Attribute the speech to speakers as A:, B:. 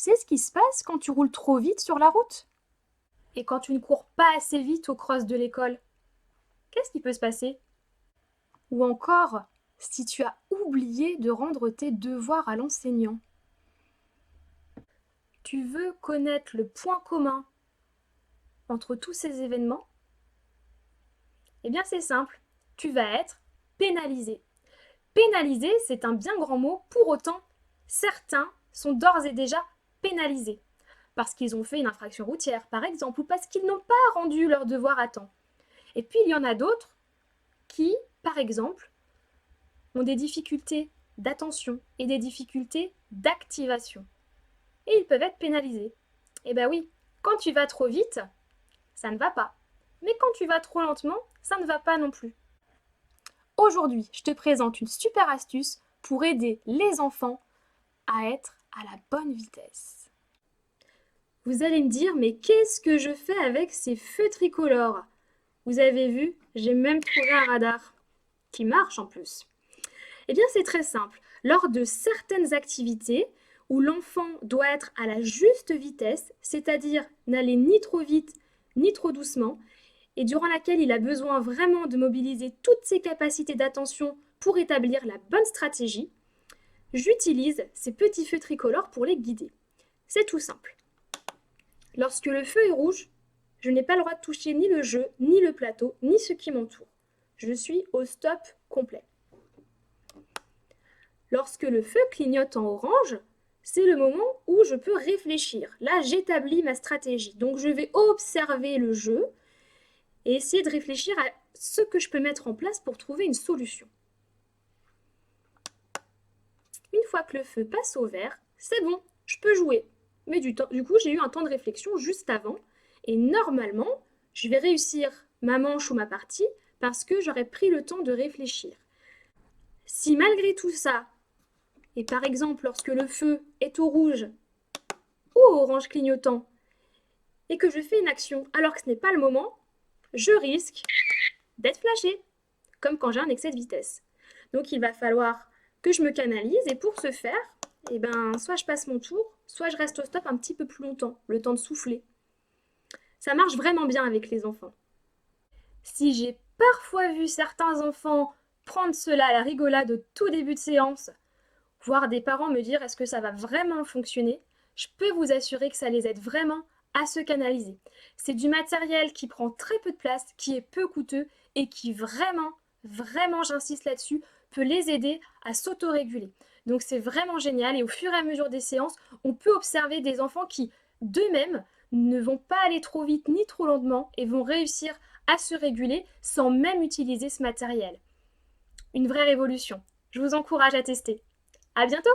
A: sais ce qui se passe quand tu roules trop vite sur la route? Et quand tu ne cours pas assez vite au cross de l'école? Qu'est-ce qui peut se passer? Ou encore, si tu as oublié de rendre tes devoirs à l'enseignant? Tu veux connaître le point commun entre tous ces événements? Eh bien, c'est simple, tu vas être pénalisé. Pénalisé, c'est un bien grand mot, pour autant, certains sont d'ores et déjà pénalisés parce qu'ils ont fait une infraction routière, par exemple, ou parce qu'ils n'ont pas rendu leurs devoirs à temps. Et puis, il y en a d'autres qui, par exemple, ont des difficultés d'attention et des difficultés d'activation. Et ils peuvent être pénalisés. Eh bien oui, quand tu vas trop vite, ça ne va pas. Mais quand tu vas trop lentement, ça ne va pas non plus. Aujourd'hui, je te présente une super astuce pour aider les enfants à être à la bonne vitesse. Vous allez me dire, mais qu'est-ce que je fais avec ces feux tricolores? Vous avez vu, j'ai même trouvé un radar qui marche en plus. Eh bien, c'est très simple. Lors de certaines activités où l'enfant doit être à la juste vitesse, c'est-à-dire n'aller ni trop vite ni trop doucement, et durant laquelle il a besoin vraiment de mobiliser toutes ses capacités d'attention pour établir la bonne stratégie, j'utilise ces petits feux tricolores pour les guider. C'est tout simple. Lorsque le feu est rouge, je n'ai pas le droit de toucher ni le jeu, ni le plateau, ni ce qui m'entoure. Je suis au stop complet. Lorsque le feu clignote en orange, c'est le moment où je peux réfléchir. Là, j'établis ma stratégie. Donc, je vais observer le jeu et essayer de réfléchir à ce que je peux mettre en place pour trouver une solution. Une fois que le feu passe au vert, c'est bon, je peux jouer. Mais du coup, j'ai eu un temps de réflexion juste avant et normalement, je vais réussir ma manche ou ma partie parce que j'aurai pris le temps de réfléchir. Si malgré tout ça, et par exemple lorsque le feu est au rouge ou au orange clignotant, et que je fais une action alors que ce n'est pas le moment, je risque d'être flashé, comme quand j'ai un excès de vitesse. Donc il va falloir que je me canalise et pour ce faire, eh ben, soit je passe mon tour, soit je reste au stop un petit peu plus longtemps, le temps de souffler. Ça marche vraiment bien avec les enfants. Si j'ai parfois vu certains enfants prendre cela à la rigolade au tout début de séance, voir des parents me dire est-ce que ça va vraiment fonctionner, je peux vous assurer que ça les aide vraiment à se canaliser. C'est du matériel qui prend très peu de place, qui est peu coûteux et qui vraiment, j'insiste là-dessus, peut les aider à s'autoréguler. Donc c'est vraiment génial et au fur et à mesure des séances, on peut observer des enfants qui, d'eux-mêmes, ne vont pas aller trop vite ni trop lentement et vont réussir à se réguler sans même utiliser ce matériel. Une vraie révolution. Je vous encourage à tester. À bientôt!